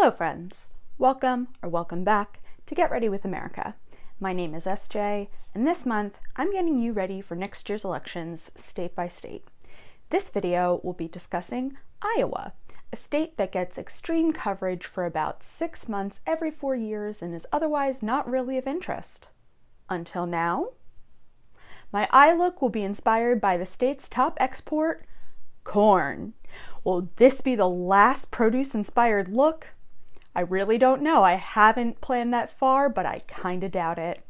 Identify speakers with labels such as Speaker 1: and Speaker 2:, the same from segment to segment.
Speaker 1: Hello friends, welcome back to Get Ready with America. My name is SJ, and this month I'm getting you ready for next year's elections state by state. This video will be discussing Iowa, a state that gets extreme coverage for about 6 months every 4 years and is otherwise not really of interest. Until now. My eye look will be inspired by the state's top export, corn. Will this be the last produce-inspired look? I really don't know. I haven't planned that far, but I kinda doubt it.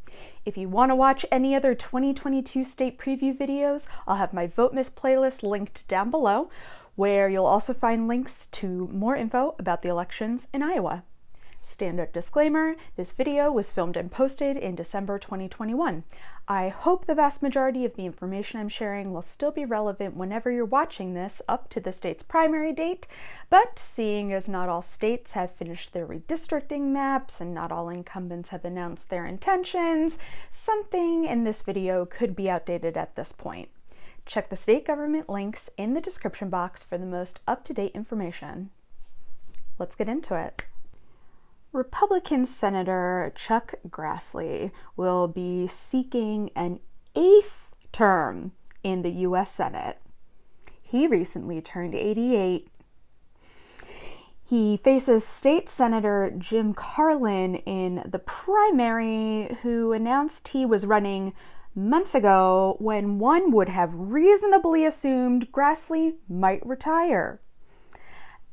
Speaker 1: If you want to watch any other 2022 state preview videos, I'll have my Votemas playlist linked down below, where you'll also find links to more info about the elections in Iowa. Standard disclaimer, this video was filmed and posted in December 2021. I hope the vast majority of the information I'm sharing will still be relevant whenever you're watching this up to the state's primary date, but seeing as not all states have finished their redistricting maps and not all incumbents have announced their intentions, something in this video could be outdated at this point. Check the state government links in the description box for the most up-to-date information. Let's get into it. Republican Senator Chuck Grassley will be seeking an 8th term in the U.S. Senate. He recently turned 88. He faces State Senator Jim Carlin in the primary, who announced he was running months ago when one would have reasonably assumed Grassley might retire.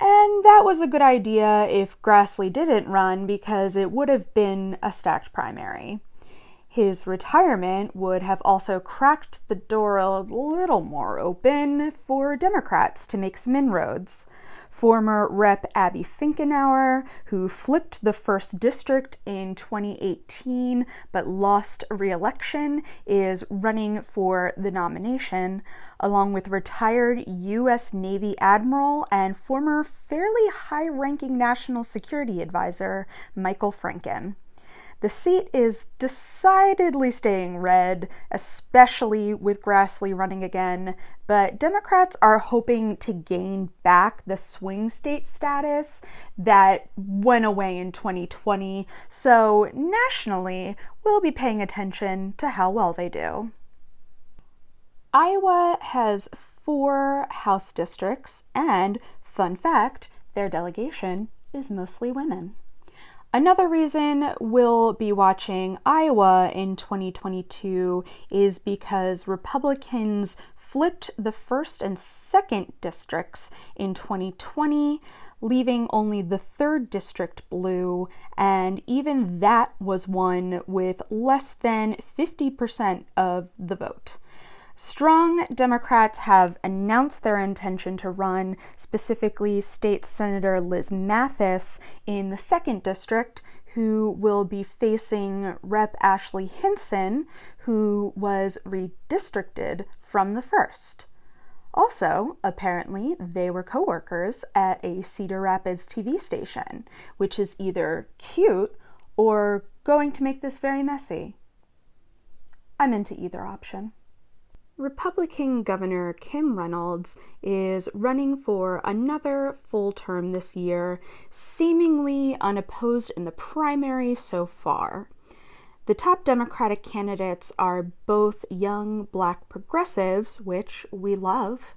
Speaker 1: And that was a good idea if Grassley didn't run, because it would have been a stacked primary. His retirement would have also cracked the door a little more open for Democrats to make some inroads. Former Rep. Abby Finkenauer, who flipped the 1st District in 2018 but lost re-election, is running for the nomination, along with retired U.S. Navy Admiral and former fairly high-ranking National Security Advisor Michael Franken. The seat is decidedly staying red, especially with Grassley running again, but Democrats are hoping to gain back the swing state status that went away in 2020, so nationally, we'll be paying attention to how well they do. Iowa has 4 House districts, and, fun fact, their delegation is mostly women. Another reason we'll be watching Iowa in 2022 is because Republicans flipped the 1st and 2nd districts in 2020, leaving only the 3rd district blue, and even that was won with less than 50% of the vote. Strong Democrats have announced their intention to run, specifically State Senator Liz Mathis in the 2nd District, who will be facing Rep. Ashley Hinson, who was redistricted from the 1st. Also, apparently, they were co-workers at a Cedar Rapids TV station, which is either cute or going to make this very messy. I'm into either option. Republican Governor Kim Reynolds is running for another full term this year, seemingly unopposed in the primary so far. The top Democratic candidates are both young Black progressives, which we love.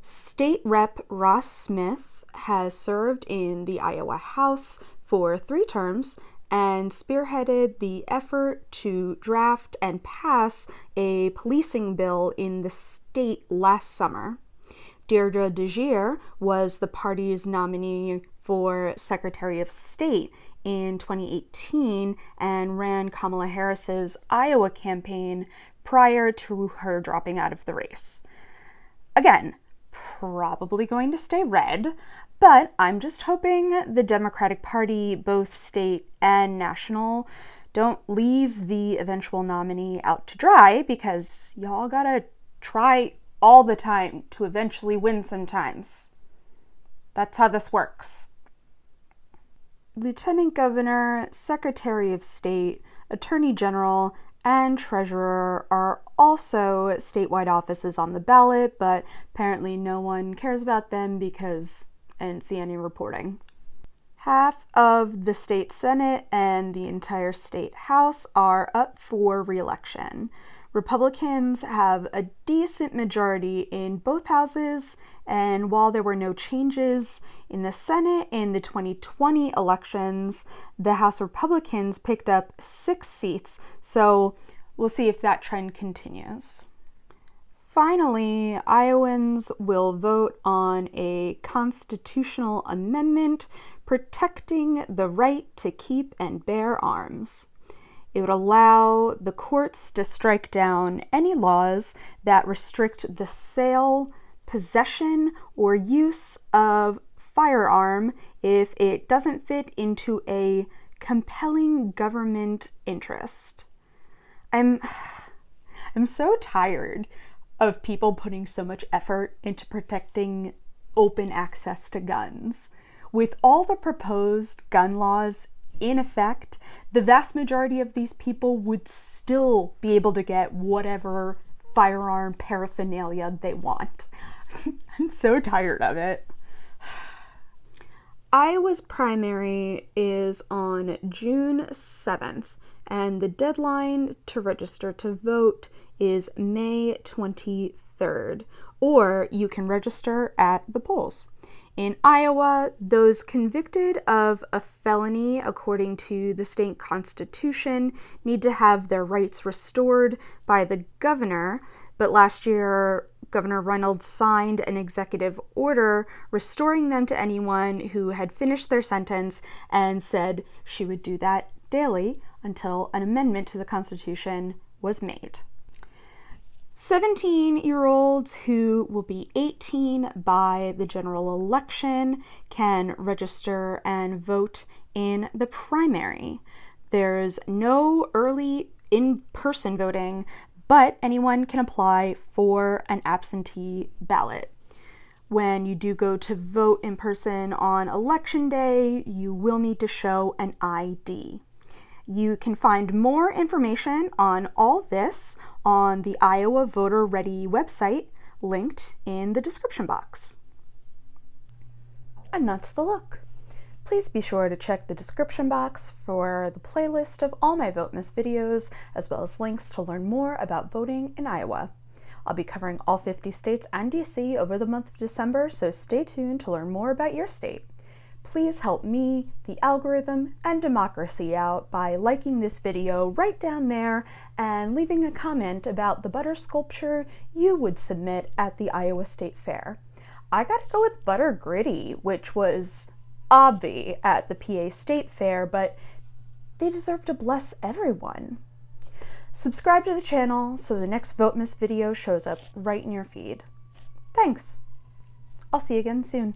Speaker 1: State Rep. Ross Smith has served in the Iowa House for 3 terms and spearheaded the effort to draft and pass a policing bill in the state last summer. Deirdre DeGier was the party's nominee for Secretary of State in 2018 and ran Kamala Harris's Iowa campaign prior to her dropping out of the race. Again, probably going to stay red, but I'm just hoping the Democratic Party, both state and national, don't leave the eventual nominee out to dry, because y'all gotta try all the time to eventually win sometimes. That's how this works. Lieutenant Governor, Secretary of State, Attorney General, and Treasurer are also statewide offices on the ballot, but apparently no one cares about them because I didn't see any reporting. Half of the state Senate and the entire state House are up for re-election. Republicans have a decent majority in both houses, and while there were no changes in the Senate in the 2020 elections, the House Republicans picked up 6 seats, so we'll see if that trend continues. Finally, Iowans will vote on a constitutional amendment protecting the right to keep and bear arms. It would allow the courts to strike down any laws that restrict the sale, possession, or use of firearm if it doesn't fit into a compelling government interest. I'm so tired of people putting so much effort into protecting open access to guns. With all the proposed gun laws in effect, the vast majority of these people would still be able to get whatever firearm paraphernalia they want. I'm so tired of it. Iowa's primary is on June 7th, and the deadline to register to vote is May 23rd, or you can register at the polls. In Iowa, those convicted of a felony according to the state constitution need to have their rights restored by the governor, but last year Governor Reynolds signed an executive order restoring them to anyone who had finished their sentence and said she would do that daily until an amendment to the Constitution was made. 17-year-olds who will be 18 by the general election can register and vote in the primary. There's no early in-person voting, but anyone can apply for an absentee ballot. When you do go to vote in person on election day, you will need to show an ID. You can find more information on all this on the Iowa Voter Ready website, linked in the description box. And that's the look. Please be sure to check the description box for the playlist of all my Votemas videos, as well as links to learn more about voting in Iowa. I'll be covering all 50 states and DC over the month of December, so stay tuned to learn more about your state. Please help me, the algorithm, and democracy out by liking this video right down there and leaving a comment about the butter sculpture you would submit at the Iowa State Fair. I gotta go with Butter Gritty, which was obvi at the PA State Fair, but they deserve to bless everyone. Subscribe to the channel so the next Votemas video shows up right in your feed. Thanks. I'll see you again soon.